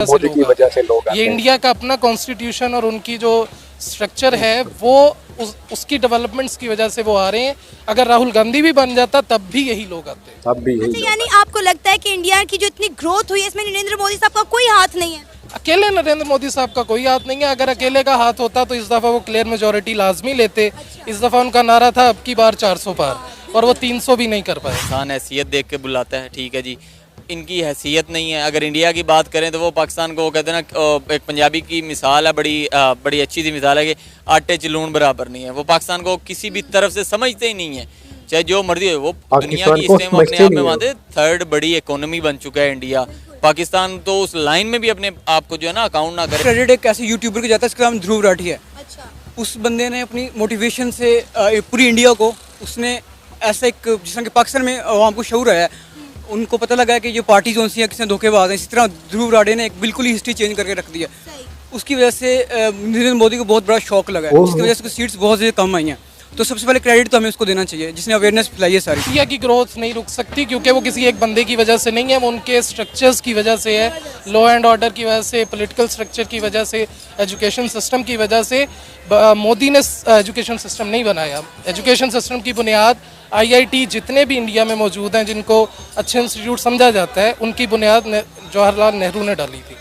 मोदी की वजह से लोग ये इंडिया का अपना कॉन्स्टिट्यूशन और उनकी जो स्ट्रक्चर है वो उसकी डेवलपमेंट्स की वजह से वो आ रहे हैं। अगर राहुल गांधी भी बन जाता तब भी यही लोग आते। अब भी यही यानी आपको लगता है कि इंडिया की जो इतनी ग्रोथ हुई है इसमें नरेंद्र मोदी साहब का कोई हाथ नहीं है? अकेले नरेंद्र मोदी साहब का कोई हाथ नहीं है। अगर अकेले का हाथ होता तो इस दफा वो क्लियर मेजोरिटी लाजमी लेते। इस दफा उनका नारा था अब की बार 400 पार और वो 300 भी नहीं कर पाए। इंसान हैसियत देख के बुलाता है, ठीक है जी, इनकी हैसियत नहीं है। अगर इंडिया की बात करें तो वो पाकिस्तान को कहते हैं ना, एक पंजाबी की मिसाल है, बड़ी अच्छी सी मिसाल है कि आटे च लून बराबर नहीं है। वो पाकिस्तान को किसी भी तरफ से समझते ही नहीं है, चाहे जो मर्जी हो। वो दुनिया की इस टाइम अपने आप में मानते थर्ड बड़ी इकोनॉमी बन चुका है इंडिया। पाकिस्तान तो उस लाइन में भी अपने आप को जो है ना अकाउंट ना करे। क्रेडिट एक ऐसे यूट्यूबर को जाता है, इसका नाम ध्रुव राठी है। अच्छा। उस बंदे ने अपनी मोटिवेशन से पूरी इंडिया को उसने ऐसा एक, जिस तरह के पाकिस्तान में आवाम को शऊर है, उनको पता लगा है कि जो पार्टी जो सी है किसने धोखेबाज है। इसी तरह ध्रुव राठी ने एक बिल्कुल ही हिस्ट्री चेंज करके रख दिया। उसकी वजह से नरेंद्र मोदी को बहुत बड़ा शौक लगा है, जिसकी वजह से सीट्स बहुत ज़्यादा कम आई हैं। तो सबसे पहले क्रेडिट तो हमें उसको देना चाहिए जिसने अवेयरनेस फैलाई है सारी। इंडिया की ग्रोथ नहीं रुक सकती क्योंकि वो किसी एक बंदे की वजह से नहीं है, वो उनके स्ट्रक्चर्स की वजह से है, लॉ एंड ऑर्डर की वजह से, पॉलिटिकल स्ट्रक्चर की वजह से, एजुकेशन सिस्टम की वजह से। मोदी ने एजुकेशन सिस्टम नहीं बनाया। एजुकेशन सिस्टम की बुनियाद IIT जितने भी इंडिया में मौजूद हैं जिनको अच्छे इंस्टीट्यूट समझा जाता है, उनकी बुनियाद जवाहरलाल नेहरू ने डाली थी।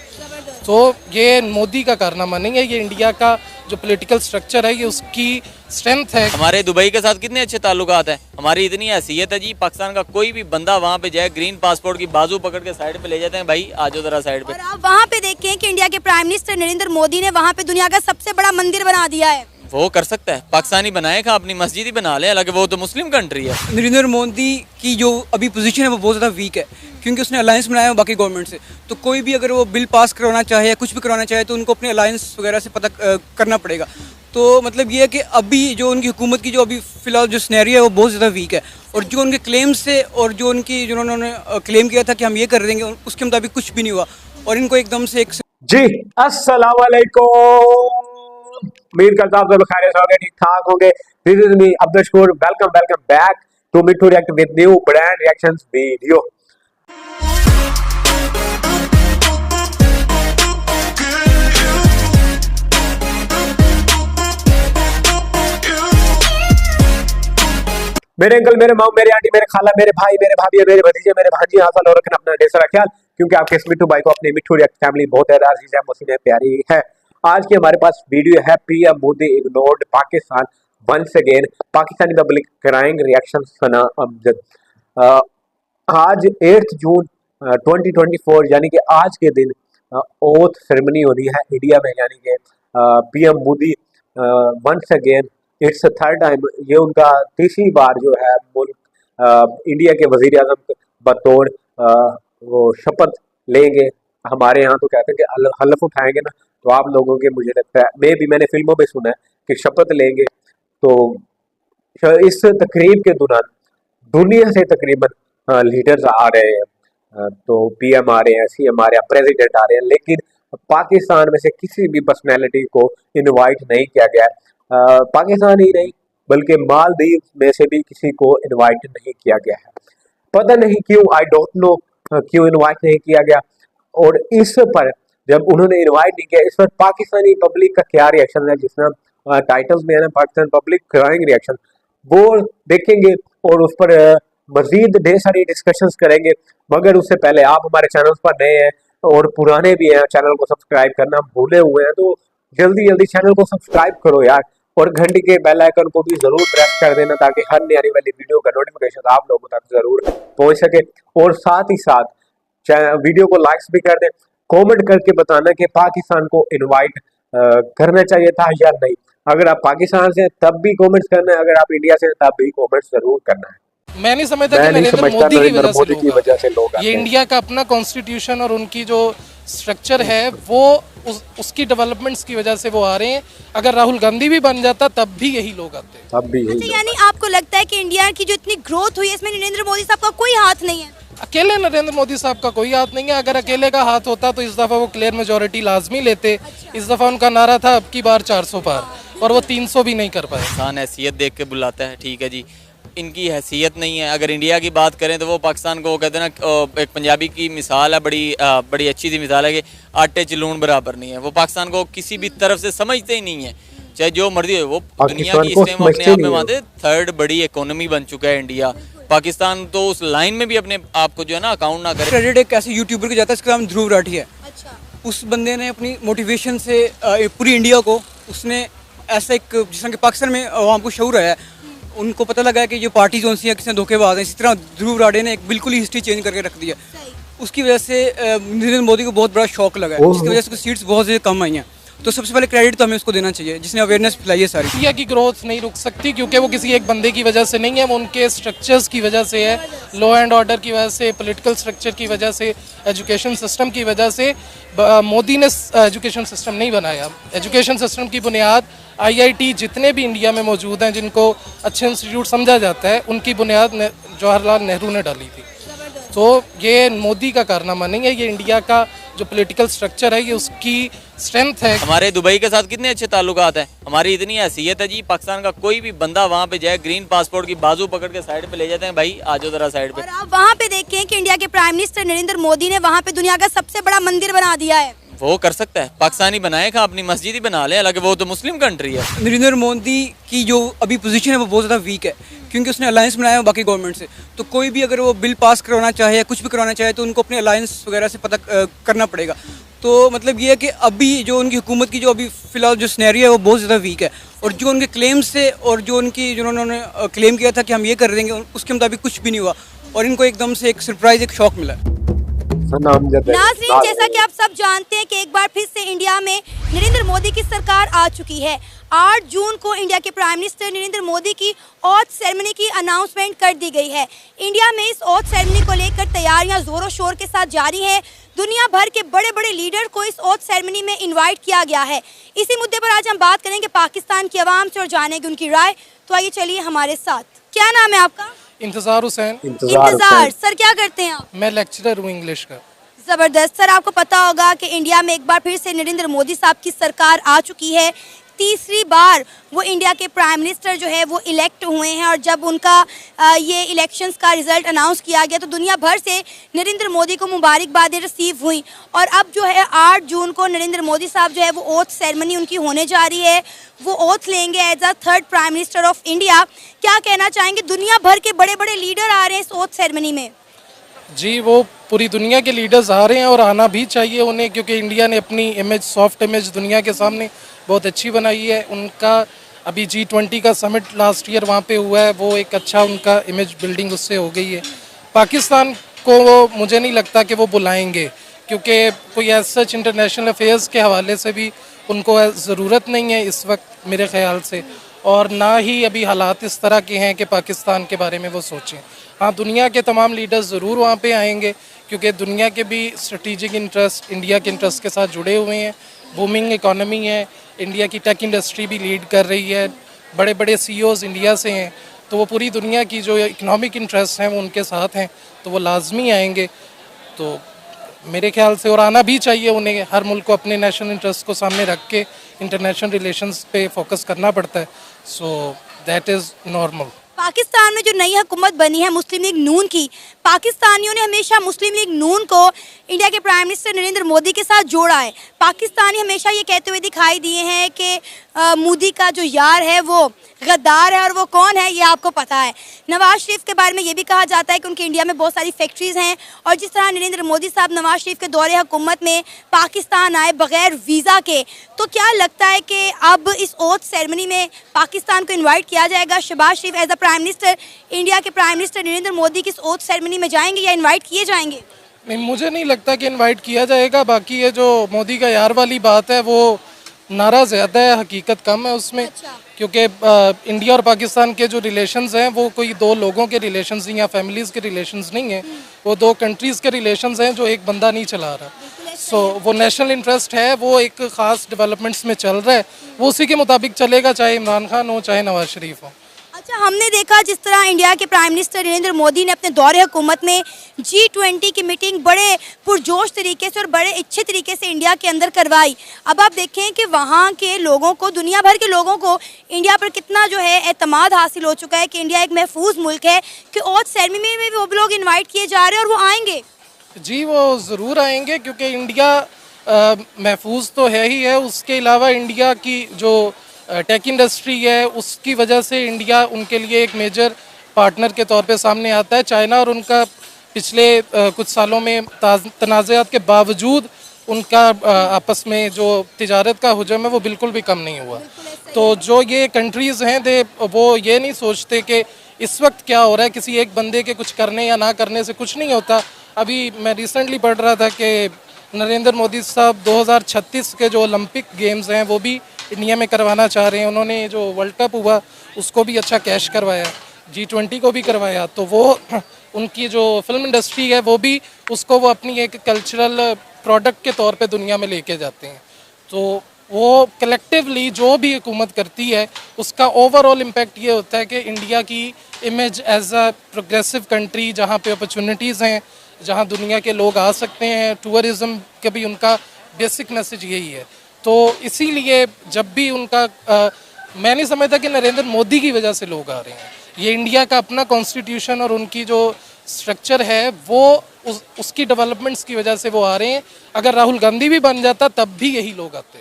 तो ये मोदी का कारनामा नहीं है, ये इंडिया का जो पॉलिटिकल स्ट्रक्चर है ये उसकी स्ट्रेंथ है। हमारे दुबई के साथ कितने अच्छे ताल्लुकात हैं, हमारी इतनी हैसियत है जी। पाकिस्तान का कोई भी बंदा वहाँ पे जाए, ग्रीन पासपोर्ट की बाजू पकड़ के साइड पे ले जाते हैं, भाई आ जाओ जरा साइड पे। और आप वहाँ पे देखें कि इंडिया के प्राइम मिनिस्टर नरेंद्र मोदी ने वहाँ पे दुनिया का सबसे बड़ा मंदिर बना दिया है। वो कर सकता है, पाकिस्तानी बनाएगा, अपनी मस्जिद ही बना ले, हालांकि वो तो मुस्लिम कंट्री है। नरेंद्र मोदी की जो अभी पोजीशन है वो बहुत ज़्यादा वीक है क्योंकि उसने अलायंस बनाया है बाकी गवर्नमेंट से। तो कोई भी अगर वो बिल पास करवाना चाहे या कुछ भी करवाना चाहे तो उनको अपने अलायंस वगैरह से पता करना पड़ेगा। तो मतलब ये है कि अभी जो उनकी हुकूमत की जो अभी फ़िलहाल जो सिनेरियो है वो बहुत ज़्यादा वीक है। और जो उनके क्लेम से और जो उनकी जिन्होंने क्लेम किया था कि हम ये कर देंगे, उसके मुताबिक कुछ भी नहीं हुआ और इनको एकदम से एक जी अस्सलाम वालेकुम। उम्मीद करता हूं आप सब खैरियत होंगे, ठीक ठाक होंगे। This is me Abdul Shakoor, welcome back to Mithu react with new brand reactions video. मेरे अंकल, मेरे माऊ, मेरे आंटी, मेरे खाला, मेरे भाई, मेरे भाभी, मेरे भतीजे, मेरे भांजी, हासिल और रखना अपना ढेर सारा ख्याल, क्योंकि आपके इस मिठू भाई को अपनी मिठू रिएक्ट फैमिली बहुत ज्यादा अजीज है, मुसीबत प्यारी है। आज की हमारे पास वीडियो है PM Modi ignored Pakistan once again, Pakistani public crying reaction Sana Amjad. आज 8 जून 2024 यानी कि आज के दिन ओथ सेरेमनी होनी है इंडिया में, यानी कि PM Modi once again, it's third time, ये उनका तीसरी बार जो है मुल्क इंडिया के वजीर आजम बतौर वो शपथ लेंगे। हमारे यहाँ तो कहते हैं कि हलफ उठाएंगे ना, तो आप लोगों के मुझे लगता है मैंने फिल्मों में सुना है कि शपथ लेंगे। तो इस तकरीब के दौरान दुनिया से तकरीबन लीडर्स आ रहे हैं, तो PM आ रहे हैं, CM आ रहे हैं, प्रेसिडेंट आ रहे हैं, लेकिन पाकिस्तान में से किसी भी पर्सनैलिटी को इनवाइट नहीं किया गया। पाकिस्तान ही नहीं बल्कि मालदीव में से भी किसी को इनवाइट नहीं किया गया है। पता नहीं क्यों, आई डोंट नो क्यों इनवाइट नहीं किया गया। और इस पर जब उन्होंने इनवाइट नहीं किया, इस पर पाकिस्तानी पब्लिक का क्या रिएक्शन है, जिसमें टाइटल्स में है ना पाकिस्तान पब्लिक क्राइंग रिएक्शन, वो देखेंगे और उस पर मजीद ढेर सारी डिस्कशंस करेंगे। मगर उससे पहले आप हमारे चैनल पर नए हैं और पुराने भी हैं, चैनल को सब्सक्राइब करना भूले हुए हैं तो जल्दी चैनल को सब्सक्राइब करो यार, और घंटी के बेल आइकन को भी जरूर प्रेस कर देना ताकि हर नई आने वाली वीडियो का नोटिफिकेशन आप लोगों तक जरूर पहुंच सके। और साथ ही साथ वीडियो को लाइक्स भी कर दें, कमेंट करके बताना कि पाकिस्तान को इनवाइट करना चाहिए था या नहीं। अगर आप पाकिस्तान से तब भी कमेंट्स करना है, अगर आप इंडिया से तब भी कमेंट्स जरूर करना है। मैं नहीं समझता कि नरेंद्र मोदी की वजह से लोग ये इंडिया का अपना कॉन्स्टिट्यूशन और उनकी जो स्ट्रक्चर है वो उसकी डेवलपमेंट्स की वजह से वो आ रहे हैं। अगर राहुल गांधी भी बन जाता तब भी यही लोग आते। अब भी यही यानी आपको लगता है कि इंडिया की जो इतनी ग्रोथ हुई है इसमें नरेंद्र मोदी साहब का कोई हाथ नहीं है? अकेले नरेंद्र मोदी साहब का कोई हाथ नहीं है। अगर अकेले का हाथ होता तो इस दफा वो क्लियर मेजोरिटी लाजमी लेते। इस दफा उनका नारा था अब की बार 400 पार और वो 300 भी नहीं कर पाए। इंसान हैसियत देख के बुलाता है, ठीक है जी, इनकी हैसियत नहीं है। अगर इंडिया की बात करें तो वो पाकिस्तान को वो कहते हैं ना, एक पंजाबी की मिसाल है, बड़ी अच्छी सी मिसाल है कि आटे च लून बराबर नहीं है। वो पाकिस्तान को किसी भी तरफ से समझते ही नहीं है, चाहे जो मर्जी हो। वो दुनिया की इस टाइम अपने आप में मानते थर्ड बड़ी इकोनॉमी बन चुका है इंडिया। पाकिस्तान तो उस लाइन में भी अपने आप को जो है ना अकाउंट ना करे। क्रेडिट एक ऐसे यूट्यूबर को जाता है, इसका नाम ध्रुव राठी है। अच्छा। उस बंदे ने अपनी मोटिवेशन से पूरी इंडिया को उसने ऐसा एक, जिस तरह के पाकिस्तान में वहाँ को शऊर है, उनको पता लगा है कि जो पार्टी जो सी है किसने धोखेबाज है। इसी तरह ध्रुव राठी ने एक बिल्कुल ही हिस्ट्री चेंज करके रख दिया। उसकी वजह से नरेंद्र मोदी को बहुत बड़ा शौक लगा है, जिसकी वजह से सीट्स बहुत ज़्यादा कम आई हैं। तो सबसे पहले क्रेडिट तो हमें उसको देना चाहिए, जिसने अवेयरनेस फैलाई है सारी। इंडिया की ग्रोथ नहीं रुक सकती क्योंकि वो किसी एक बंदे की वजह से नहीं है, वो उनके स्ट्रक्चर्स की वजह से है, लॉ एंड ऑर्डर की वजह से, पॉलिटिकल स्ट्रक्चर की वजह से, एजुकेशन सिस्टम की वजह से। मोदी ने एजुकेशन सिस्टम नहीं बनाया। एजुकेशन सिस्टम की बुनियाद आईआईटी जितने भी इंडिया में मौजूद हैं, जिनको अच्छे इंस्टीट्यूट समझा जाता है, उनकी बुनियाद जवाहरलाल नेहरू ने डाली थी। तो ये मोदी का कारनामा नहीं है, ये इंडिया का जो पॉलिटिकल स्ट्रक्चर है, ये उसकी स्ट्रेंथ है। हमारे दुबई के साथ कितने अच्छे ताल्लुकात हैं, हमारी इतनी हैसियत है जी। पाकिस्तान का कोई भी बंदा वहाँ पे जाए, ग्रीन पासपोर्ट की बाजू पकड़ के साइड पे ले जाते हैं, भाई आ जाओ जरा साइड पे। और आप वहाँ पे देखें कि इंडिया के प्राइम मिनिस्टर नरेंद्र मोदी ने वहाँ पे दुनिया का सबसे बड़ा मंदिर बना दिया है। वो कर सकता है, पाकिस्तानी बनाए खा, अपनी मस्जिद ही बना ले, हालांकि वो तो मुस्लिम कंट्री है। नरेंद्र मोदी की जो अभी पोजीशन है वो बहुत ज़्यादा वीक है, क्योंकि उसने अलायंस बनाया है बाकी गवर्नमेंट से। तो कोई भी अगर वो बिल पास करवाना चाहे या कुछ भी करवाना चाहे तो उनको अपने अलायंस वगैरह से पता करना पड़ेगा। तो मतलब ये है कि अभी जो उनकी हुकूमत की जो अभी फ़िलहाल जो सिनेरियो है वो बहुत ज़्यादा वीक है। और जो उनके क्लेम्स थे और जो उनकी जिन्होंने क्लेम किया था कि हम ये कर देंगे, उसके मुताबिक कुछ भी नहीं हुआ और इनको एकदम से एक सरप्राइज, एक शॉक मिला। नाज़रीन, जैसा कि आप सब जानते हैं कि एक बार फिर से इंडिया में नरेंद्र मोदी की सरकार आ चुकी है। 8 जून को इंडिया के प्राइम मिनिस्टर नरेंद्र मोदी की ऑथ सेरेमनी की अनाउंसमेंट कर दी गई है। इंडिया में इस ऑथ सेरेमनी को लेकर तैयारियां जोरों शोर के साथ जारी हैं। दुनिया भर के बड़े बड़े लीडर को इस ऑथ सेरेमनी में इन्वाइट किया गया है। इसी मुद्दे पर आज हम बात करेंगे पाकिस्तान की आवाम से और जानेंगे उनकी राय। तो आइए चलिए हमारे साथ। क्या नाम है आपका? इंतजार हुसैन। इंतजार। सर क्या करते हैं आप? मैं लेक्चरर हूँ इंग्लिश का। जबरदस्त। सर आपको पता होगा कि इंडिया में एक बार फिर से नरेंद्र मोदी साहब की सरकार आ चुकी है। तीसरी बार वो इंडिया के प्राइम मिनिस्टर जो है वो इलेक्ट हुए हैं और जब उनका ये इलेक्शंस का रिजल्ट अनाउंस किया गया तो दुनिया भर से नरेंद्र मोदी को मुबारकबादें रिसीव हुई। और अब जो है 8 जून को नरेंद्र मोदी साहब जो है वो ओथ सेरेमनी उनकी होने जा रही है। वो ओथ लेंगे as a 3rd prime minister of India. क्या कहना चाहेंगे? दुनिया भर के बड़े बड़े लीडर आ रहे हैं इस ओथ सेरेमनी में। जी, वो पूरी दुनिया के लीडर्स आ रहे हैं और आना भी चाहिए उन्हें, क्योंकि इंडिया ने अपनी इमेज, सॉफ्ट इमेज दुनिया के सामने बहुत अच्छी बनाई है। उनका अभी G20 का समिट लास्ट ईयर वहाँ पे हुआ है, वो एक अच्छा उनका इमेज बिल्डिंग उससे हो गई है। पाकिस्तान को मुझे नहीं लगता कि वो बुलाएंगे, क्योंकि कोई एज सच इंटरनेशनल अफेयर्स के हवाले से भी उनको ज़रूरत नहीं है इस वक्त मेरे ख्याल से, और ना ही अभी हालात इस तरह के हैं कि पाकिस्तान के बारे में वो सोचें। हाँ, दुनिया के तमाम लीडर्स ज़रूर वहाँ पे आएंगे, क्योंकि दुनिया के भी स्ट्रेटेजिक इंटरेस्ट इंडिया के इंटरेस्ट के साथ जुड़े हुए हैं। बूमिंग इकोनॉमी है, इंडिया की टेक इंडस्ट्री भी लीड कर रही है, बड़े बड़े CEOs इंडिया से हैं, तो वो पूरी दुनिया की जो इकोनॉमिक इंटरेस्ट हैं वो उनके साथ हैं, तो वो लाजमी आएंगे। तो मेरे ख्याल से, और आना भी चाहिए उन्हें, हर मुल्क को अपने नेशनल इंटरेस्ट को सामने रख के इंटरनेशनल रिलेशंस पे फोकस करना पड़ता है। So that is normal. Pakistan में जो नई हुकूमत बनी है मुस्लिम लीग नून की, पाकिस्तानियों ने हमेशा मुस्लिम लीग नून को इंडिया के प्राइम मिनिस्टर नरेंद्र मोदी के साथ जोड़ा है। पाकिस्तानी हमेशा ये कहते हुए दिखाई दिए हैं कि मोदी का जो यार है वो गद्दार है, और वो कौन है ये आपको पता है। नवाज शरीफ के बारे में ये भी कहा जाता है कि उनके इंडिया में बहुत सारी फैक्ट्रीज़ हैं, और जिस तरह नरेंद्र मोदी साहब नवाज शरीफ के दौरे हुकूमत में पाकिस्तान आए बग़ैर वीज़ा के, तो क्या लगता है कि अब इस ओथ सेरेमनी में पाकिस्तान को इन्वाइट किया जाएगा? Shehbaz Sharif as a prime minister, India के प्राइम मिनिस्टर नरेंद्र मोदी की इस ओथ सेरेमनी में जाएंगे या इन्वाइट किए जाएंगे? नहीं, मुझे नहीं लगता कि इनवाइट किया जाएगा। बाकी ये जो मोदी का यार वाली बात है, वो नारा ज़्यादा है, हकीकत कम है उसमें। अच्छा। क्योंकि इंडिया और पाकिस्तान के जो रिलेशंस हैं वो कोई दो लोगों के रिलेशंस या फैमिलीज़ के रिलेशंस नहीं हैं, वो दो कंट्रीज़ के रिलेशंस हैं जो एक बंदा नहीं चला रहा। सो वो नेशनल इंटरेस्ट है, वो एक ख़ास डेवलपमेंट्स में चल रहा है, वो उसी के मुताबिक चलेगा, चाहे इमरान खान हो चाहे नवाज शरीफ हो। अच्छा, हमने देखा जिस तरह इंडिया के प्राइम मिनिस्टर नरेंद्र मोदी ने अपने दौरे हुकूमत में G20 की मीटिंग बड़े पुरजोश तरीके से और बड़े अच्छे तरीके से इंडिया के अंदर करवाई। अब आप देखें कि वहाँ के लोगों को, दुनिया भर के लोगों को इंडिया पर कितना जो है एतमाद हासिल हो चुका है कि इंडिया एक महफूज मुल्क है, कि और सेरेमनी में वो लोग इन्वाइट किए जा रहे हैं और वो आएंगे। जी वो ज़रूर आएंगे, क्योंकि इंडिया महफूज तो है ही है, उसके अलावा इंडिया की जो टेक इंडस्ट्री है उसकी वजह से इंडिया उनके लिए एक मेजर पार्टनर के तौर पे सामने आता है। चाइना और उनका पिछले कुछ सालों में तनाज़ात के बावजूद उनका आपस में जो तिजारत का हुजम है वो बिल्कुल भी कम नहीं हुआ। तो जो ये कंट्रीज़ हैं वो ये नहीं सोचते कि इस वक्त क्या हो रहा है, किसी एक बंदे के कुछ करने या ना करने से कुछ नहीं होता। अभी मैं रिसेंटली पढ़ रहा था कि नरेंद्र मोदी साहब 2036 के जो ओलंपिक गेम्स हैं वो भी इंडिया में करवाना चाह रहे हैं। उन्होंने जो वर्ल्ड कप हुआ उसको भी अच्छा कैश करवाया, G20 को भी करवाया। तो वो उनकी जो फिल्म इंडस्ट्री है वो भी उसको वो अपनी एक कल्चरल प्रोडक्ट के तौर पे दुनिया में लेके जाते हैं। तो वो कलेक्टिवली जो भी हुकूमत करती है उसका ओवरऑल इम्पैक्ट ये होता है कि इंडिया की image as a progressive country जहाँ पे अपॉर्चुनिटीज़ हैं, जहाँ दुनिया के लोग आ सकते हैं, टूरिज़्म का भी उनका बेसिक मैसेज यही है। तो इसीलिए जब भी उनका मैं नहीं समझता कि नरेंद्र मोदी की वजह से लोग आ रहे हैं। ये इंडिया का अपना कॉन्स्टिट्यूशन और उनकी जो स्ट्रक्चर है वो उसकी डेवलपमेंट्स की वजह से वो आ रहे हैं। अगर राहुल गांधी भी बन जाता तब भी यही लोग आते।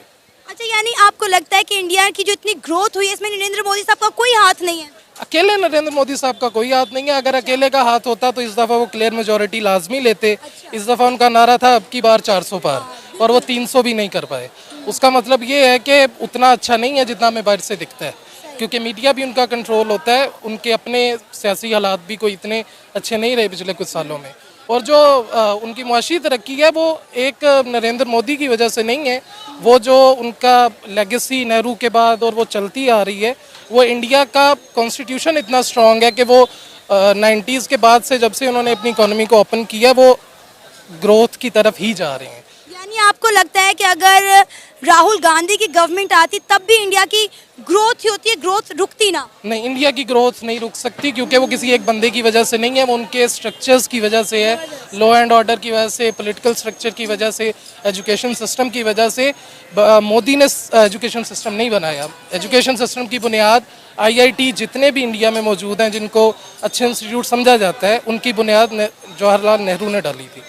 अच्छा, यानी आपको लगता है कि इंडिया की जो इतनी ग्रोथ हुई है इसमें नरेंद्र मोदी साहब का कोई हाथ नहीं है? अकेले नरेंद्र मोदी साहब का कोई हाथ नहीं है। अगर अकेले का हाथ होता तो इस दफ़ा वो क्लियर मेजॉरिटी लाजमी लेते। इस दफ़ा उनका नारा था अब की बार 400 पार, और वो 300 भी नहीं कर पाए। उसका मतलब ये है कि उतना अच्छा नहीं है जितना हमें बाहर से दिखता है, क्योंकि मीडिया भी उनका कंट्रोल होता है। उनके अपने सियासी हालात भी कोई इतने अच्छे नहीं रहे पिछले कुछ सालों में। और जो उनकी मुआशी तरक्की है वो एक नरेंद्र मोदी की वजह से नहीं है। वो जो उनका लेगेसी नेहरू के बाद और वो चलती आ रही है, वो इंडिया का कॉन्स्टिट्यूशन इतना स्ट्रॉन्ग है कि वो 90s के बाद से जब से उन्होंने अपनी इकोनॉमी को ओपन किया वो ग्रोथ की तरफ ही जा रहे हैं। यानी आपको लगता है कि अगर राहुल गांधी की गवर्नमेंट आती तब भी इंडिया की ग्रोथ ही होती है, ग्रोथ रुकती ना? नहीं, इंडिया की ग्रोथ नहीं रुक सकती, क्योंकि वो किसी एक बंदे की वजह से नहीं है, वो उनके स्ट्रक्चर्स की वजह से है, लॉ एंड ऑर्डर की वजह से, पॉलिटिकल स्ट्रक्चर की वजह से, एजुकेशन सिस्टम की वजह से। मोदी ने एजुकेशन सिस्टम नहीं बनाया। एजुकेशन सिस्टम की बुनियाद IIT जितने भी इंडिया में मौजूद हैं जिनको अच्छे इंस्टीट्यूट समझा जाता है, उनकी बुनियाद जवाहरलाल नेहरू ने डाली थी।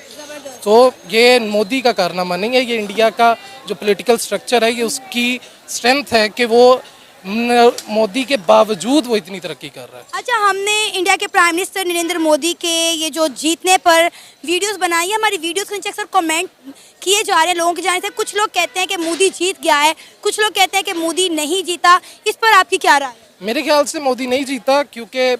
तो ये मोदी का कारनामा नहीं है, ये इंडिया का जो पॉलिटिकल स्ट्रक्चर है ये उसकी स्ट्रेंथ है कि वो मोदी के बावजूद वो इतनी तरक्की कर रहा है। अच्छा, हमने इंडिया के प्राइम मिनिस्टर नरेंद्र मोदी के ये जो जीतने पर वीडियोस बनाई है, हमारी वीडियोस के नीचे अक्सर कमेंट किए जा रहे हैं लोगों की जाने से। कुछ लोग कहते हैं कि मोदी जीत गया है, कुछ लोग कहते हैं कि मोदी नहीं जीता। इस पर आपकी क्या राय है? मेरे ख्याल से मोदी नहीं जीता, क्योंकि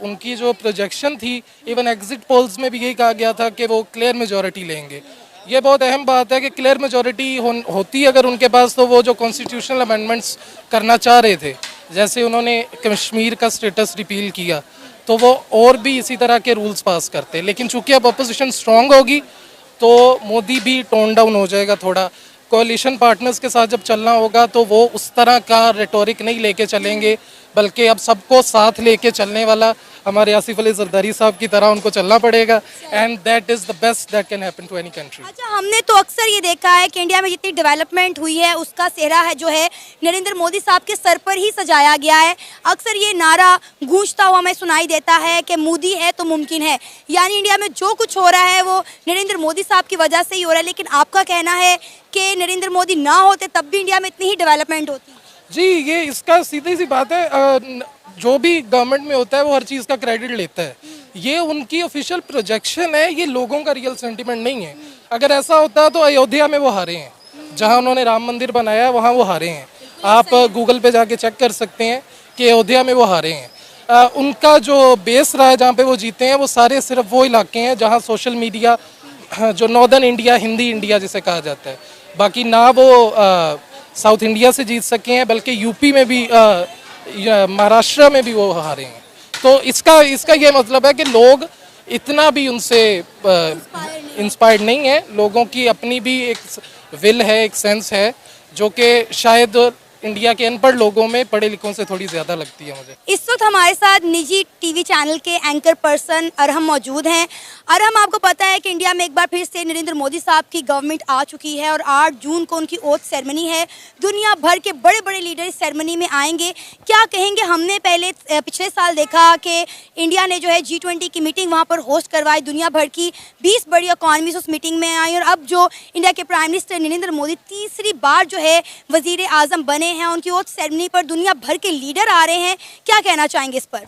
उनकी जो प्रोजेक्शन थी, इवन एग्जिट पोल्स में भी यही कहा गया था कि वो क्लियर मेजॉरिटी लेंगे। ये बहुत अहम बात है कि क्लियर मेजॉरिटी होती अगर उनके पास, तो वो जो कॉन्स्टिट्यूशनल अमेंडमेंट्स करना चाह रहे थे, जैसे उन्होंने कश्मीर का स्टेटस रिपील किया, तो वो और भी इसी तरह के रूल्स पास करते। लेकिन चूंकि अब अपोजिशन स्ट्रांग होगी तो मोदी भी टोन डाउन हो जाएगा थोड़ा। कोalition पार्टनर्स के साथ जब चलना होगा तो वो उस तरह का रेटोरिक नहीं लेके चलेंगे, बल्कि अब सबको साथ लेके चलने वाला हमारे आसिफ अली जरदारी साहब की तरह उनको चलना पड़ेगा। And that is the best that can happen to any country. अच्छा, हमने तो अक्सर ये देखा है कि इंडिया में जितनी डेवलपमेंट हुई है उसका सेहरा है जो है नरेंद्र मोदी साहब के सर पर ही सजाया गया है। अक्सर ये नारा गूंजता हुआ हमें सुनाई देता है कि मोदी है तो मुमकिन है। यानी इंडिया में जो कुछ हो रहा है वो नरेंद्र मोदी साहब की वजह से ही हो रहा है। लेकिन आपका कहना है कि नरेंद्र मोदी ना होते तब भी इंडिया में इतनी ही डेवलपमेंट होती? जी, ये इसका सीधी सी बात है। जो भी गवर्नमेंट में होता है वो हर चीज़ का क्रेडिट लेता है। ये उनकी ऑफिशियल प्रोजेक्शन है, ये लोगों का रियल सेंटिमेंट नहीं है। अगर ऐसा होता तो अयोध्या में वो हारे हैं, जहां उन्होंने राम मंदिर बनाया वहां वो हारे हैं। आप गूगल पे जाके चेक कर सकते हैं कि अयोध्या में वो हारे हैं। उनका जो बेस रहा है जहाँ पे वो जीते हैं वो सारे सिर्फ वो इलाके हैं जहाँ सोशल मीडिया, जो नॉर्दर्न इंडिया, हिंदी इंडिया जिसे कहा जाता है, बाकी ना वो साउथ इंडिया से जीत सके हैं, बल्कि यूपी में भी, महाराष्ट्र में भी वो हारे हैं। तो इसका ये मतलब है कि लोग इतना भी उनसे इंस्पायर्ड नहीं है। लोगों की अपनी भी एक विल है, एक सेंस है, जो कि शायद इंडिया के अनपढ़ लोगों में पढ़े लिखों से थोड़ी ज़्यादा लगती है मुझे। इस वक्त हमारे साथ निजी टीवी चैनल के एंकर पर्सन अरहम मौजूद हैं। अरहम, आपको पता है कि इंडिया में एक बार फिर से नरेंद्र मोदी साहब की गवर्नमेंट आ चुकी है और 8 जून को उनकी ओथ सेरेमनी है। दुनिया भर के बड़े बड़े लीडर इस सेरेमनी में आएंगे। क्या कहेंगे? हमने पिछले साल देखा कि इंडिया ने जो है G20 की मीटिंग वहाँ पर होस्ट करवाई, दुनिया भर की 20 बड़ी इकॉनमीज उस मीटिंग में आई और अब जो इंडिया के प्राइम मिनिस्टर नरेंद्र मोदी तीसरी बार जो है वजीर आजम बने हैं, उनकी ओथ सेरेमनी पर दुनिया भर के लीडर आ रहे हैं। क्या कहना चाहेंगे इस पर?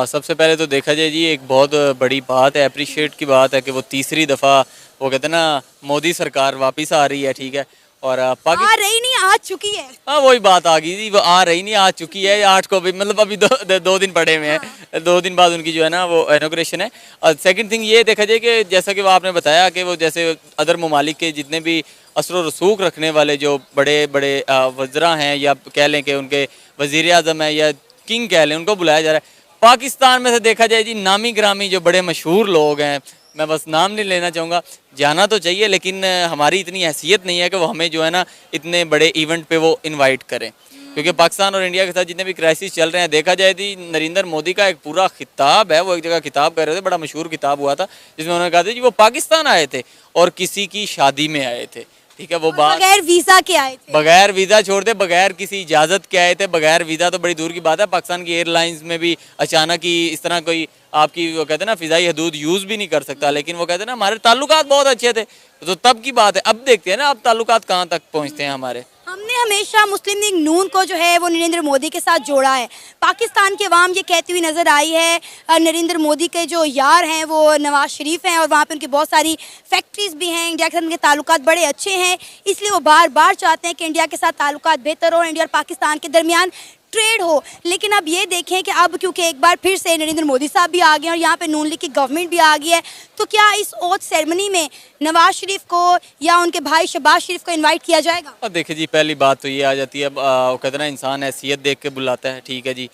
सबसे पहले तो देखा जाए जी, एक बहुत बड़ी बात है, अप्रिशिएट की बात है कि वो तीसरी दफ़ा वो कहते हैं ना मोदी सरकार वापस आ रही है, ठीक है। और आ रही नहीं, आ चुकी है। हाँ, वही बात आ गई जी, वो आ रही नहीं, आ चुकी है। 8 को भी मतलब अभी दो दिन पड़े हुए हैं, 2 दिन बाद उनकी जो है ना वो इनॉग्रेशन है। और सेकंड थिंग ये देखा जाए कि जैसा कि वो आपने बताया कि वो जैसे अदर ममालिक के जितने भी असर रसूख रखने वाले जो बड़े बड़े वज़रा हैं, या कह लें कि उनके वज़ीर आज़म है या किंग कह लें, उनको बुलाया जा रहा है। पाकिस्तान में से देखा जाए जी, नामी ग्रामी जो बड़े मशहूर लोग हैं, मैं बस नाम नहीं लेना चाहूँगा, जाना तो चाहिए लेकिन हमारी इतनी हैसियत नहीं है कि वो हमें जो है ना इतने बड़े इवेंट पे वो इनवाइट करें, क्योंकि पाकिस्तान और इंडिया के साथ जितने भी क्राइसिस चल रहे हैं, देखा जाए जी नरेंद्र मोदी का एक पूरा खिताब है, वो एक जगह किताब कर रहे थे, बड़ा मशहूर किताब हुआ था जिसमें उन्होंने कहा था जी वो पाकिस्तान आए थे और किसी की शादी में आए थे, ठीक है। वो बात बगैर वीजा के आए थे, बगैर वीज़ा छोड़ दे, बगैर किसी इजाज़त के आए थे, बगैर वीज़ा तो बड़ी दूर की बात है। पाकिस्तान की एयरलाइंस में भी अचानक ही इस तरह कोई आपकी वो कहते हैं ना फ़िज़ाई हदूद यूज़ भी नहीं कर सकता, लेकिन वो कहते हैं ना हमारे ताल्लुकात बहुत अच्छे थे, तो तब की बात है। अब देखते हैं ना अब ताल्लुकात कहाँ तक पहुँचते हैं हमारे। हमने हमेशा मुस्लिम लीग नून को जो है वो नरेंद्र मोदी के साथ जोड़ा है। पाकिस्तान के अवाम ये कहती हुई नज़र आई है, नरेंद्र मोदी के जो यार हैं वो नवाज शरीफ हैं और वहाँ पे उनकी बहुत सारी फैक्ट्रीज़ भी हैं, इंडिया के साथ उनके ताल्लुकात बड़े अच्छे हैं, इसलिए वो बार बार चाहते हैं कि इंडिया के साथ ताल्लुकात बेहतर हो, इंडिया और पाकिस्तान के दरमियान ट्रेड हो। लेकिन अब ये देखें कि अब क्योंकि एक बार फिर से नरेंद्र मोदी साहब भी आ गए और यहाँ पे नून लीग की गवर्नमेंट भी आ गई है, तो क्या इस ओथ सेरेमनी में नवाज शरीफ को या उनके भाई शहबाज शरीफ को इनवाइट किया जाएगा? और देखिए जी, पहली बात तो ये आ जाती है, वो कहते हैं ना इंसान हैसियत देख के बुलाता है, ठीक है जी।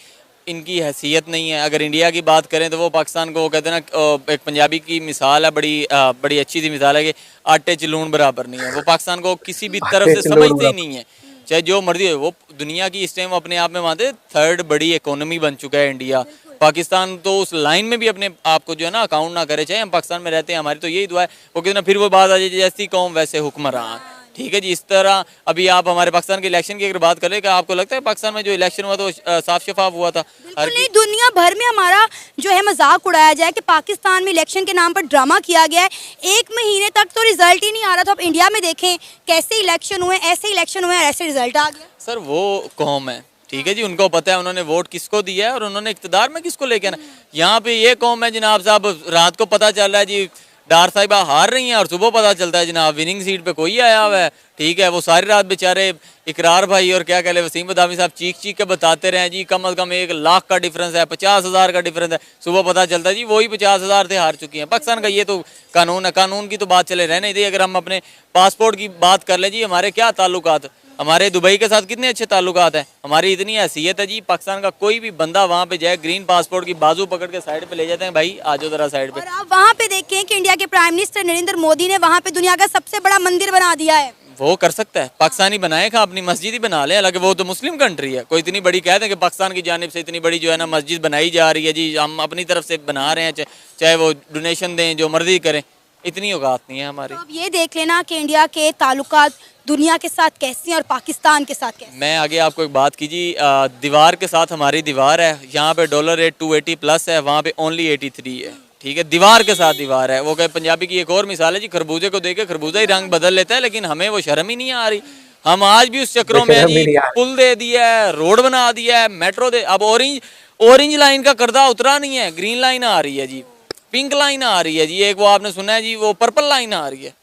इनकी हैसियत नहीं है। अगर इंडिया की बात करें तो वो पाकिस्तान को वो कहते हैं ना एक पंजाबी की मिसाल है, बड़ी अच्छी सी मिसाल है कि आटे च लून बराबर नहीं है। वो पाकिस्तान को किसी भी तरफ से समझते ही नहीं है, चाहे जो मर्जी हो। वो दुनिया की इस टाइम अपने आप में मानते 3rd बड़ी इकोनॉमी बन चुका है इंडिया। पाकिस्तान तो उस लाइन में भी अपने आप को जो है ना अकाउंट ना करे, चाहे हम पाकिस्तान में रहते हैं, हमारी तो यही दुआ है। वो कहते ना फिर वो बात आ जाए जैसी कौम वैसे हुक्मरान, ठीक है जी। इस तरह अभी आप हमारे पाकिस्तान के इलेक्शन की अगर बात करें, क्या आपको लगता है पाकिस्तान में जो इलेक्शन हुआ तो साफ शफाफ हुआ था? बिल्कुल नहीं। दुनिया भर में हमारा जो है मजाक उड़ाया जाए कि पाकिस्तान में इलेक्शन के नाम पर ड्रामा किया गया है, 1 महीने तक तो रिजल्ट ही नहीं आ रहा था। अब इंडिया में देखें कैसे इलेक्शन हुए, ऐसे इलेक्शन हुए और ऐसे रिजल्ट आ गया। सर वो कौम है, ठीक है जी, उनको पता है उन्होंने वोट किसको दिया है और उन्होंने इक़्तिदार में किसको लेके आना। यहाँ पे ये कौम है जनाब साहब, रात को पता चल रहा है जी डार साहिबा हार रही हैं और सुबह पता चलता है जनाब विनिंग सीट पे कोई आया हुआ है, ठीक है। वो सारी रात बेचारे इकरार भाई और क्या कह ले वसीम बदामी साहब चीख चीख के बताते रहे जी कम अज़ कम 1 लाख का डिफरेंस है, 50,000 का डिफरेंस है। सुबह पता चलता है जी वही 50,000 थे, हार चुकी हैं। पाकिस्तान का ये तो कानून है, कानून की तो बात चले रहने दी। अगर हम अपने पासपोर्ट की बात कर लें जी, हमारे क्या ताल्लुकात, हमारे दुबई के साथ कितने अच्छे ताल्लुकात हैं, हमारी इतनी हैसियत है जी। पाकिस्तान का कोई भी बंदा वहाँ पे जाए, ग्रीन पासपोर्ट की बाजू पकड़ के साइड पे ले जाते हैं, भाई आ जाओ जरा साइड पे। और आप वहाँ पे देखें कि इंडिया के प्राइम मिनिस्टर नरेंद्र मोदी ने वहाँ पे दुनिया का सबसे बड़ा मंदिर बना दिया है। वो कर सकता है, पाकिस्तानी बनाए का अपनी मस्जिद ही बना ले, हालांकि वो तो मुस्लिम कंट्री है। कोई इतनी बड़ी कहते हैं कि पाकिस्तान की जानिब से इतनी बड़ी जो है ना मस्जिद बनाई जा रही है जी, हम अपनी तरफ से बना रहे हैं, चाहे वो डोनेशन दें, जो मर्जी करें, इतनी औकात नहीं है हमारी। तो अब ये देख लेना कि इंडिया के ताल्लुकात दुनिया के साथ कैसे हैं और पाकिस्तान के साथ कैसे। मैं आगे आपको एक बात कीजिए, दीवार के साथ हमारी दीवार है, यहाँ पे डॉलर रेट 280+ है, वहाँ पे ओनली 83 है, ठीक है। दीवार के साथ दीवार है। वो कहे पंजाबी की एक और मिसाल है जी, खरबूजे को देखे खरबूजा ही रंग बदल लेता है, लेकिन हमें वो शर्म ही नहीं आ रही। हम आज भी उस चक्रों में जी, पुल दे दिया है, रोड बना दिया है, मेट्रो दे, अब ऑरेंज लाइन का कर्जा उतरा नहीं है, ग्रीन लाइन आ रही है जी, पिंक लाइन आ रही है जी, एक वो आपने सुना है जी वो पर्पल लाइन आ रही है।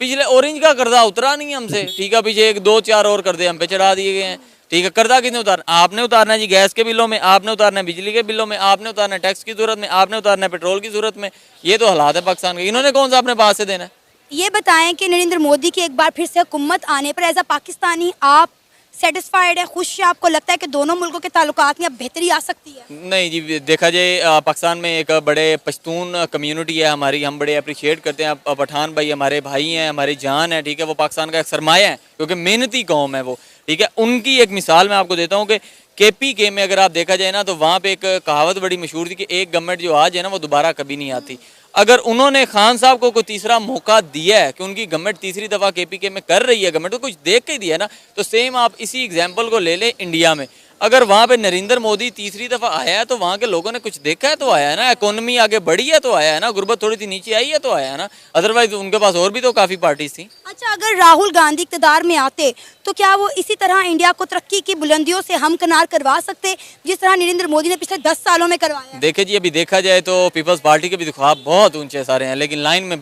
पिछले ऑरेंज का कर्जा उतरा नहीं हमसे, ठीक है। पीछे 1 2 4 और कर्जे हम पे चढ़ा दिए गए हैं, ठीक है। कर्जा किसने उतारना? आपने उतारना है जी, गैस के बिलों में आपने उतारना है, बिजली के बिलों में आपने उतारना है, टैक्स की सूरत में आपने उतारना है, पेट्रोल की सूरत में। ये तो हालात है पाकिस्तान के, इन्होंने कौन सा अपने पास से देना है? ये बताएं कि नरेंद्र मोदी की एक बार फिर से हुकूमत आने पर एज अ पाकिस्तानी आप सेटिस्फाइड है, खुश है? आपको लगता है कि दोनों मुल्कों के ताल्लुकात में अब बेहतरी आ सकती है? नहीं जी, देखा जाए पाकिस्तान में एक बड़े पश्तून कम्युनिटी है हमारी, हम बड़े अप्रिशिएट करते हैं। पठान भाई हमारे भाई हैं, हमारी जान है, ठीक है। वो पाकिस्तान का एक सरमाया है क्योंकि मेहनती कौम है वो, ठीक है। उनकी एक मिसाल मैं आपको देता हूँ कि KPK में अगर आप देखा जाए ना, तो वहाँ पे एक कहावत बड़ी मशहूर थी कि एक गवर्नमेंट जो आज है ना वो दोबारा कभी नहीं आती। अगर उन्होंने खान साहब को कोई तीसरा मौका दिया है कि उनकी गवर्नमेंट तीसरी दफ़ा KPK में कर रही है, गवर्नमेंट को कुछ देख के ही दिया ना, तो सेम आप इसी एग्जाम्पल को ले लें इंडिया में। अगर वहाँ पे नरेंद्र मोदी तीसरी दफ़ा आया है तो वहाँ के लोगों ने कुछ देखा है तो आया है ना, इकोनॉमी आगे बढ़ी है तो आया है ना, गुर्बत थोड़ी सी नीचे आई है तो आया है ना, अदरवाइज उनके पास और भी तो काफ़ी पार्टीज थी। अच्छा, अगर राहुल गांधी इक़्तिदार में आते तो क्या वो इसी तरह इंडिया को तरक्की की बुलंदियों से हमकिनार करवा सकते जिस तरह नरेंद्र मोदी ने पिछले 10 सालों में करवाया है? देखे जी, अभी देखा जाए तो पीपल्स पार्टी के भी ख्वाब बहुत ऊंचे सारे हैं, लेकिन लाइन में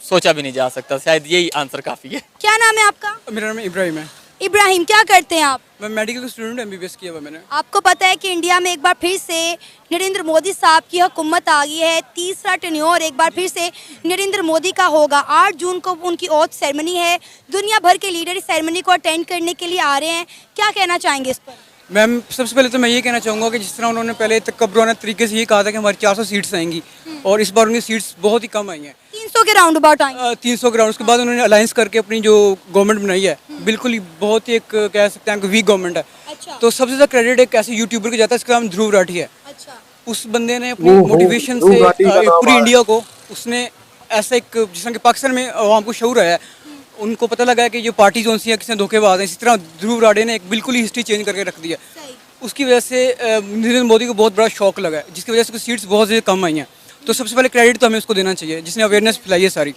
सोचा भी नहीं जा सकता। शायद यही आंसर काफ़ी है। क्या नाम है आपका? मेरा नाम इब्राहिम है। इब्राहिम, क्या करते हैं आप? मैं मेडिकल स्टूडेंट MBBS किया हुआ मैंने। आपको पता है कि इंडिया में एक बार फिर से नरेंद्र मोदी साहब की हुकूमत आ गई है। तीसरा टेन्योर एक बार फिर से नरेंद्र मोदी का होगा। 8 जून को उनकी ओथ सेरेमनी है। दुनिया भर के लीडर इस सेरेमनी को अटेंड करने के लिए आ रहे हैं। क्या कहना चाहेंगे इस पर? मैम, सबसे पहले तो मैं ये कहना चाहूँगा कि जिस तरह उन्होंने पहले तकब्बराना तरीके से ये कहा था कि हमारी 400 सीट्स आएंगी, और इस बार उनकी सीट्स बहुत ही कम आई हैं। 300 के राउंड अबाउट आएंगे। 300 के राउंड। उसके बाद उन्होंने अलायंस करके अपनी जो गवर्नमेंट बनाई है, बिल्कुल ही बहुत ही एक कह सकते हैं कि वीक गवर्नमेंट है। अच्छा। तो सबसे ज़्यादा क्रेडिट एक ऐसे यूट्यूबर को जाता है, इसका नाम ध्रुव राठी है। अच्छा। उस बंदे ने अपनी मोटिवेशन से पूरी इंडिया को, उसने ऐसा एक, जिस तरह कि पाकिस्तान में आवाम को शऊर आया है, उनको पता लगा है कि जो पार्टी जो सी है किसने धोखेबाज हैं, इसी तरह ध्रुव राठी ने एक बिल्कुल ही हिस्ट्री चेंज करके रख दिया। उसकी वजह से नरेंद्र मोदी को बहुत बड़ा शौक लगा है, जिसकी वजह से सीट्स बहुत ज़्यादा कम आई हैं। तो सबसे पहले क्रेडिट तो हमें उसको देना चाहिए जिसने अवेयरनेस फैलाई है सारी।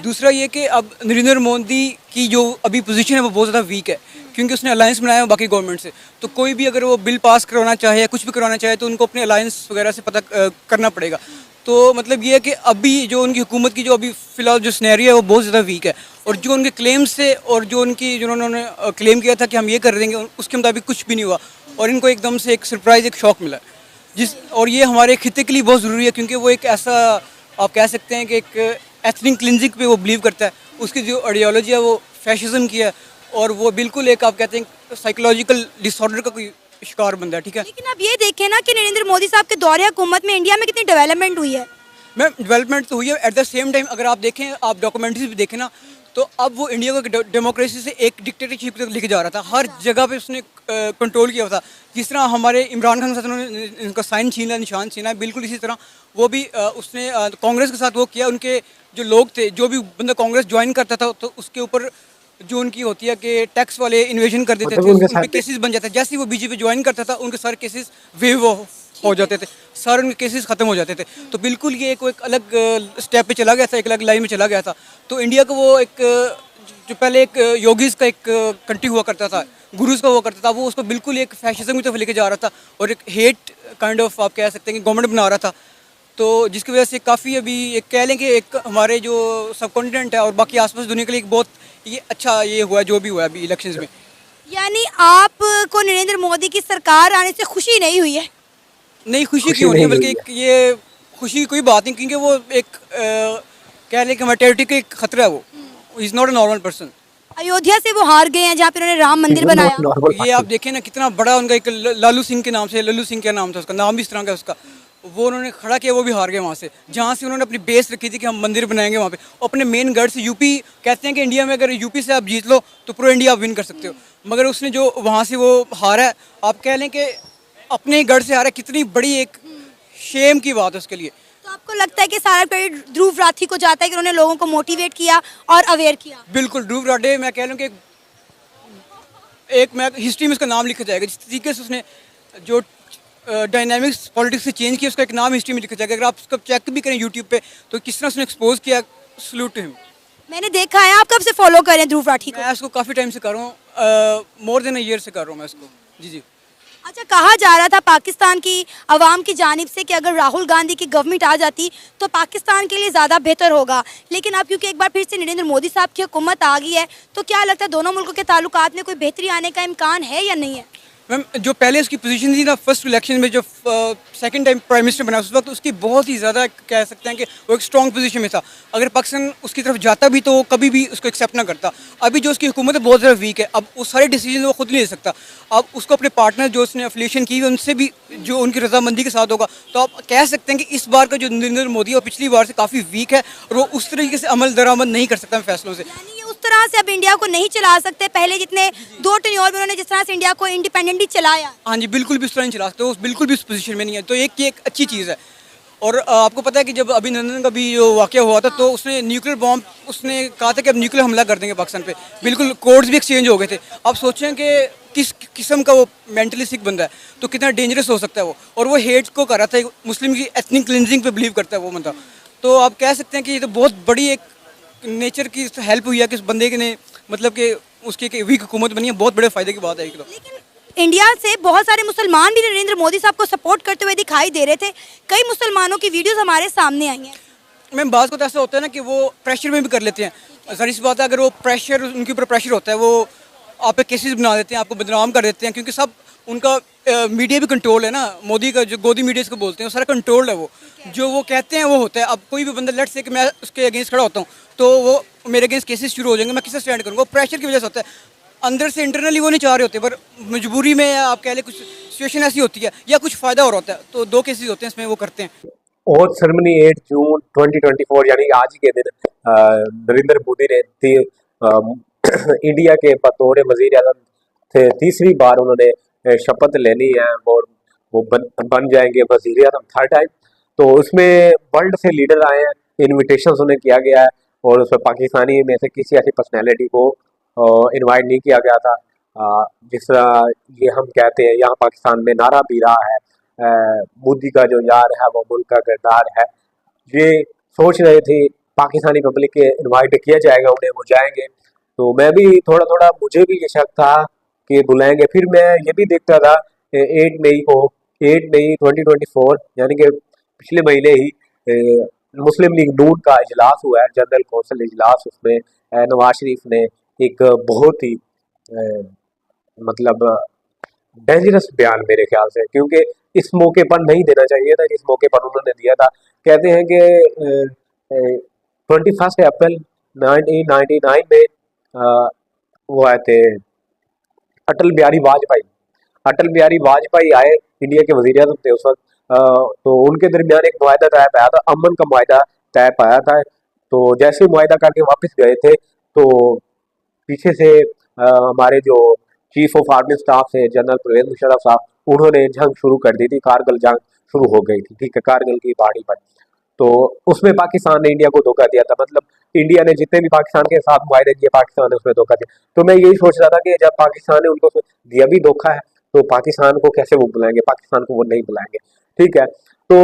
दूसरा ये कि अब नरेंद्र मोदी की जो अभी पोजीशन है वो बहुत ज़्यादा वीक है, क्योंकि उसने अलायंस बनाया है बाकी गवर्नमेंट से। तो कोई भी अगर वो बिल पास करवाना चाहे या कुछ भी करवाना चाहे तो उनको अपने अलायंस वगैरह से पता करना पड़ेगा। तो मतलब ये है कि अभी जो उनकी हुकूमत की जो अभी फ़िलहाल जो सिनेरियो है वो बहुत ज़्यादा वीक है, और जो उनके क्लेम्स से और जो उन्होंने क्लेम किया था कि हम ये कर देंगे, उसके मुताबिक कुछ भी नहीं हुआ, और इनको एकदम से एक सरप्राइज़, एक शॉक मिला और ये हमारे खिते के लिए बहुत ज़रूरी है, क्योंकि वो एक ऐसा, आप कह सकते हैं कि एक एथनिक क्लिनजिंग पे वो बिलीव करता है। उसकी जो आइडियोलॉजी है वो फैशिज्म की है, और वो बिल्कुल एक, आप कहते हैं, साइकोलॉजिकल डिसऑर्डर का कोई शिकार बंदा है। ठीक है। लेकिन आप ये देखें ना कि नरेंद्र मोदी साहब के दौरे हुकूमत में इंडिया में कितनी डेवलपमेंट हुई है। मैम, डेवलपमेंट तो हुई है, एट द सेम टाइम अगर आप देखें, आप डॉक्यूमेंट्रीज भी देखें ना, तो अब वो इंडिया को डेमोक्रेसी से एक डिक्टेटरशिप तक लेके जा रहा था। हर जगह पे उसने कंट्रोल किया था। जिस तरह हमारे इमरान खान के साथ उन्होंने इनका साइन छीना, निशान छीना है, बिल्कुल इसी तरह वो भी उसने कांग्रेस के साथ वो किया। उनके जो लोग थे, जो भी बंदा कांग्रेस ज्वाइन करता था, तो उसके ऊपर जो उनकी होती है कि टैक्स वाले इन्वेजन कर देते थे, उनके केसेस बन जाते थे। जैसे ही वो बीजेपी ज्वाइन करता था, उनके सारे केसेस वेव हो जाते थे, सारे उनके केसेस खत्म हो जाते थे। तो बिल्कुल ये एक अलग स्टेप पे चला गया था, एक अलग लाइन में चला गया था। तो इंडिया को वो एक, जो पहले एक योगीज का एक कंट्री हुआ करता था, गुरुज का हुआ करता था, वो उसको बिल्कुल एक फैशिज्म की तरफ लेके जा रहा था, और एक हेट काइंड ऑफ, आप कह सकते हैं कि गवर्नमेंट बना रहा था। तो जिसकी वजह से काफ़ी अभी एक कह लें कि एक हमारे जो सब कॉन्टिनेंट है और बाकी आसपास दुनिया के लिए एक बहुत ये अच्छा ये हुआ जो भी हुआ अभी इलेक्शंस में। यानी आपको नरेंद्र मोदी की सरकार आने से खुशी नहीं हुई है? नहीं, खुशी क्यों नहीं है, बल्कि ये खुशी की कोई बात नहीं, क्योंकि वो एक कह लें कि हमारे टेरिटरी का एक खतरा है। वो is not a normal person. Ayodhya से वो हार गए हैं जहाँ पे उन्होंने राम मंदिर बनाया। ये आप देखें ना, कितना बड़ा उनका एक लालू सिंह के नाम से, लल्लू सिंह क्या नाम था उसका, नाम भी इस तरह का उसका, वो उन्होंने खड़ा किया, वो भी हार गए वहाँ से, जहाँ से उन्होंने अपनी बेस रखी थी कि हम मंदिर बनाएंगे वहाँ पे। अपने मेन गढ़ से, यूपी कहते हैं कि इंडिया में अगर यूपी से आप जीत लो तो पूरा इंडिया आप विन कर सकते हो, मगर उसने जो वहाँ से वो हारा है, आप कह लें कि अपने ही गढ़ से हारा, कितनी बड़ी एक शेम की बात है उसके लिए। तो आपको लगता है कि सारा क्रेडिट ध्रुव राठी को जाता है कि उन्होंने लोगों को मोटिवेट किया और अवेयर किया? बिल्कुल, ध्रुव राठी, मैं कह लूँ कि एक मैं हिस्ट्री में उसका नाम लिखा जाएगा। जिस तरीके से उसने जो डायनामिक्स पॉलिटिक्स से चेंज किया, उसका एक नाम हिस्ट्री में लिखा जाएगा। अगर आप उसका चेक भी करें यूट्यूब पे, तो किस तरह उसने एक्सपोज किया, सल्यूट टू हिम। मैंने देखा है। आप कब से फॉलो कर रहे हैं ध्रुव राठी को? मैं उसको काफ़ी टाइम से कर रहा हूँ, मोर देन अ ईयर से कर रहा हूँ मैं उसको। जी जी। अच्छा, कहा जा रहा था पाकिस्तान की आवाम की जानिब से कि अगर राहुल गांधी की गवर्नमेंट आ जाती तो पाकिस्तान के लिए ज़्यादा बेहतर होगा, लेकिन अब क्योंकि एक बार फिर से नरेंद्र मोदी साहब की हुकूमत आ गई है, तो क्या लगता है दोनों मुल्कों के ताल्लुकात में कोई बेहतरी आने का इम्कान है या नहीं है? मैम जो पहले उसकी पोजीशन थी ना फर्स्ट इलेक्शन में, जो सेकंड टाइम प्राइम मिनिस्टर बना उस वक्त उसकी बहुत ही ज़्यादा कह सकते हैं कि वो एक स्ट्रॉन्ग पोजीशन में था। अगर पाकिस्तान उसकी तरफ जाता भी तो वो कभी भी उसको एक्सेप्ट ना करता। अभी जो उसकी हुकूमत है बहुत ज़्यादा वीक है, अब वो सारे डिसीजन वो खुद नहीं ले सकता। अब उसको अपने पार्टनर जो उसने एफिलिएशन की उनसे भी जो उनकी रजामंदी के साथ होगा, तो आप कह सकते हैं कि इस बार का जो नरेंद्र मोदी है पिछली बार से काफ़ी वीक है और वो उस तरीके से अमल दरामद नहीं कर सकता फैसलों से। यानी ये उस तरह से अब इंडिया को नहीं चला सकते पहले जितने 2 टेन्योर में उन्होंने जिस तरह से इंडिया को इंडिपेंडेंटली चलाया। हाँ जी, बिल्कुल भी उस तरह नहीं चला सकते, वो बिल्कुल भी उस पोजीशन में नहीं है। तो एक अच्छी चीज़ है। और आपको पता है कि जब अभिनंदन का भी जो वाक़या हुआ था तो उसने न्यूक्लियर बॉम्ब उसने कहा था कि अब न्यूक्लियर हमला कर देंगे पाकिस्तान पे। बिल्कुल कोड्स भी एक्सचेंज हो गए थे। आप सोचें कि किस किस्म का वो मेंटली सिक बंदा है, तो कितना डेंजरस हो सकता है वो। और वो हेट को कर रहा था, मुस्लिम की एथनिक क्लिनजिंग पे बिलीव करता है वो बंदा। तो आप कह सकते हैं कि ये तो बहुत बड़ी एक नेचर की हेल्प हुई है कि उस बंदे के ने मतलब कि उसकी एक वीक हुकूमत बनी है। बहुत बड़े फ़ायदे की बात है। तो लेकिन इंडिया से बहुत सारे मुसलमान भी नरेंद्र मोदी साहब को सपोर्ट करते हुए दिखाई दे रहे थे। कई मुसलमानों की वीडियोस हमारे सामने आई हैं। मैम बात को तो ऐसा होता है ना कि वो प्रेशर में भी कर लेते हैं। जाहिर सी बात है, अगर वो प्रेशर उनके ऊपर प्रेशर होता है वो आप पे केसेस बना देते हैं, आपको बदनाम कर देते हैं, क्योंकि सब उनका मीडिया भी कंट्रोल है ना। मोदी का जो गोदी मीडिया इसको बोलते हैं वो सारा कंट्रोल है। वो जो वो कहते हैं वो होता है। अब कोई भी बंदा लेट से कि मैं उसके अगेंस्ट खड़ा होता हूँ तो वो मेरे अगेंस्ट केसेस शुरू हो जाएंगे, मैं किससे स्टैंड करूँगा। प्रेशर की वजह से होता है। अंदर से इंटरनली वो नहीं चाह रहे होते, पर मजबूरी में या आप कह लें कुछ सिचुएशन ऐसी होती है या कुछ फ़ायदा हो रहा होता है, तो 2 केसेस होते हैं इसमें वो करते हैं। और सेरेमनी 8 जून 2024 यानी आज के दिन नरेंद्र मोदी ने इंडिया के बतौर वजीर आज़म थे तीसरी बार उन्होंने शपथ लेनी है और वो बन जाएंगे वजीर आज़म थर्ड टाइम। तो उसमें वर्ल्ड से लीडर आए हैं, इनविटेशन उन्हें किया गया है और उसमें पाकिस्तानी में से किसी ऐसी पर्सनैलिटी को इनवाइट नहीं किया गया था। जिस तरह ये हम कहते हैं यहाँ पाकिस्तान में नारा भी रहा है, मोदी का जो यार है वो मुल्क का किरदार है। ये सोच रहे थे पाकिस्तानी पब्लिक के इनवाइट किया जाएगा उन्हें, वो जाएंगे। तो मैं भी थोड़ा थोड़ा मुझे भी ये शक था कि बुलाएंगे। फिर मैं ये भी देखता था 8 मई 2024 यानी कि पिछले महीने ही मुस्लिम लीग नून का इजलास हुआ है, जनरल कौंसिल इजलास। उसमें नवाज शरीफ ने एक बहुत ही मतलब डेंजरस बयान मेरे ख्याल से, क्योंकि इस मौके पर नहीं देना चाहिए था जिस मौके पर उन्होंने दिया था। कहते हैं कि 21 अप्रैल 1999 में वो आए थे अटल बिहारी वाजपेयी। अटल बिहारी वाजपेयी आए, इंडिया के वजीर आज़म थे उस वक्त। तो उनके दरमियान एक मुआहदा तय पाया था, अमन का मुआहदा तय पाया था। तो जैसे मुआहदा करके वापस गए थे तो पीछे से हमारे जो चीफ ऑफ आर्मी स्टाफ थे जनरल परवेज मुशर्रफ साहब, उन्होंने जंग शुरू कर दी थी। कारगिल जंग शुरू हो गई थी, ठीक है, कारगिल की पहाड़ी पर। तो उसमें पाकिस्तान ने इंडिया को धोखा दिया था। मतलब इंडिया ने जितने भी पाकिस्तान के साथ मुआहदे किए पाकिस्तान ने उसमें धोखा दिया। तो मैं यही सोच रहा था कि जब पाकिस्तान ने उनको दिया भी धोखा है तो पाकिस्तान को कैसे वो बुलाएंगे, पाकिस्तान को वो नहीं बुलाएंगे, ठीक है। तो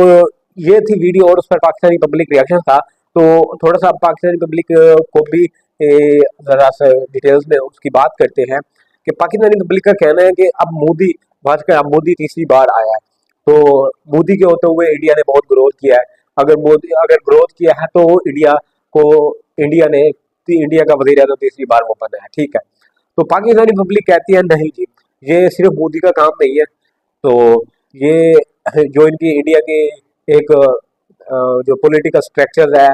ये थी वीडियो और उस पर पाकिस्तानी पब्लिक रिएक्शन था। तो थोड़ा सा पाकिस्तानी पब्लिक को भी ज़रा सा डिटेल्स में उसकी बात करते हैं कि पाकिस्तानी पब्लिक का कहना है कि अब मोदी तीसरी बार आया है, तो मोदी के होते हुए इंडिया ने बहुत ग्रोथ किया है। अगर ग्रोथ किया है तो इंडिया का वज़ीर आज़म तीसरी बार वो बना है, ठीक है। तो पाकिस्तानी पब्लिक कहती है नहीं जी, ये सिर्फ मोदी का काम नहीं है। तो ये जो इनकी इंडिया के एक जो पॉलिटिकल स्ट्रक्चर है,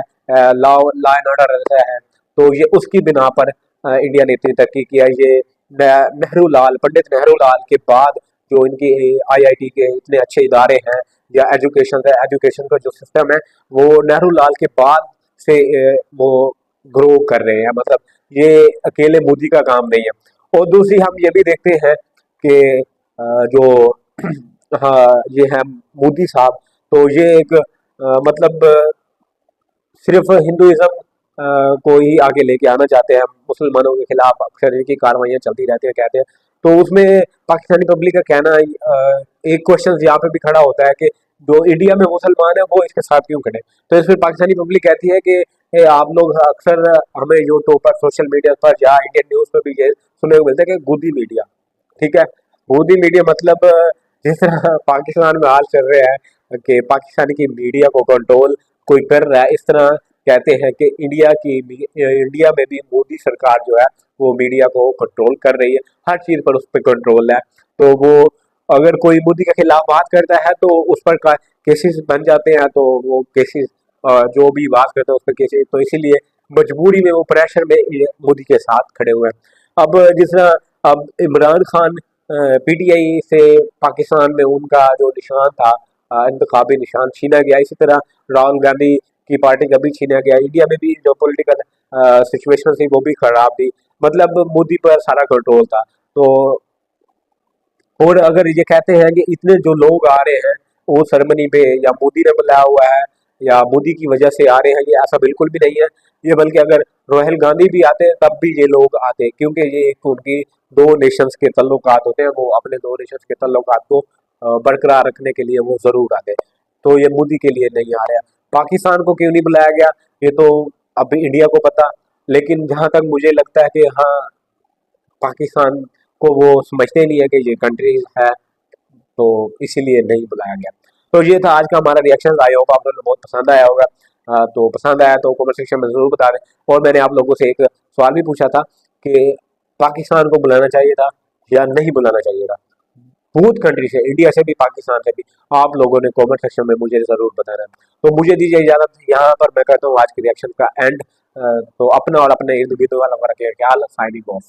लॉ एंड ऑर्डर है, तो ये उसकी बिना पर इंडिया ने इतनी तरक्की किया। ये पंडित नेहरू लाल के बाद जो इनकी IIT के इतने अच्छे इदारे हैं या एजुकेशन का जो सिस्टम है वो नेहरू लाल के बाद से वो ग्रो कर रहे हैं। मतलब ये अकेले मोदी का काम नहीं है। और दूसरी हम ये भी देखते हैं कि जो हाँ ये है मोदी साहब, तो ये एक मतलब सिर्फ हिंदुइज्म को ही आगे लेके आना चाहते हैं। मुसलमानों के खिलाफ अक्सर इनकी कार्रवाइयाँ चलती रहती हैं, कहते हैं। तो उसमें पाकिस्तानी पब्लिक का कहना एक क्वेश्चन यहाँ पे भी खड़ा होता है कि जो इंडिया में मुसलमान है वो इसके साथ क्यों खड़े। तो इसमें पाकिस्तानी पब्लिक कहती है कि आप लोग अक्सर हमें यूट्यूब पर, सोशल मीडिया पर या इंडियन न्यूज़ पर भी ये सुनने को मिलता है कि गोदी मीडिया, ठीक है। गोदी मीडिया मतलब जिस तरह पाकिस्तान में हाल चल रहा है कि पाकिस्तान की मीडिया को कंट्रोल कोई कर रहा है, इस तरह कहते हैं कि इंडिया में भी मोदी सरकार जो है वो मीडिया को कंट्रोल कर रही है, हर चीज़ पर उस पर कंट्रोल है। तो वो अगर कोई मोदी के खिलाफ बात करता है तो उस पर केसेस बन जाते हैं, तो वो केसेस जो भी बात करते हैं उस पर केसेस, तो इसीलिए मजबूरी में वो प्रेशर में ये मोदी के साथ खड़े हुए हैं। अब जिस तरह अब इमरान खान पीटीआई से पाकिस्तान में उनका जो निशान था, इंतखाबी निशान छीना गया, इसी तरह राहुल गांधी की पार्टी का भी छीना गया। इंडिया में भी जो पॉलिटिकल सिचुएशन थी वो भी खराब थी, मतलब मोदी पर सारा कंट्रोल था। तो और अगर ये कहते हैं कि इतने जो लोग आ रहे हैं वो सेरेमनी पे या मोदी ने बुलाया हुआ है या मोदी की वजह से आ रहे हैं, ये ऐसा बिल्कुल भी नहीं है। ये बल्कि अगर राहुल गांधी भी आते हैं तब भी ये लोग आते हैं, क्योंकि ये एक उनकी दो नेशंस के तल्लुकात होते हैं, वो अपने दो नेशंस के तल्लुकात को बरकरार रखने के लिए वो जरूर आते हैं। तो ये मोदी के लिए नहीं आ रहा है। पाकिस्तान को क्यों नहीं बुलाया गया ये तो अब इंडिया को पता, लेकिन जहां तक मुझे लगता है कि हाँ, पाकिस्तान को वो समझते नहीं है कि ये कंट्रीज है, तो इसीलिए नहीं बुलाया गया। तो ये था आज का हमारा रिएक्शन। आई होप आप लोगों को बहुत पसंद आया होगा। तो पसंद आया तो कमेंट सेक्शन में ज़रूर बता दें। और मैंने आप लोगों से एक सवाल भी पूछा था कि पाकिस्तान को बुलाना चाहिए था या नहीं बुलाना चाहिए था। बहुत कंट्री से, इंडिया से भी पाकिस्तान से भी, आप लोगों ने कमेंट सेक्शन में मुझे ज़रूर बताना। तो मुझे दीजिए इजाज़त, यहाँ पर मैं करता हूँ आज के रिएक्शन का एंड। तो अपना और अपने इर्द गिर्द वाला ख्याल, साइनिंग ऑफ।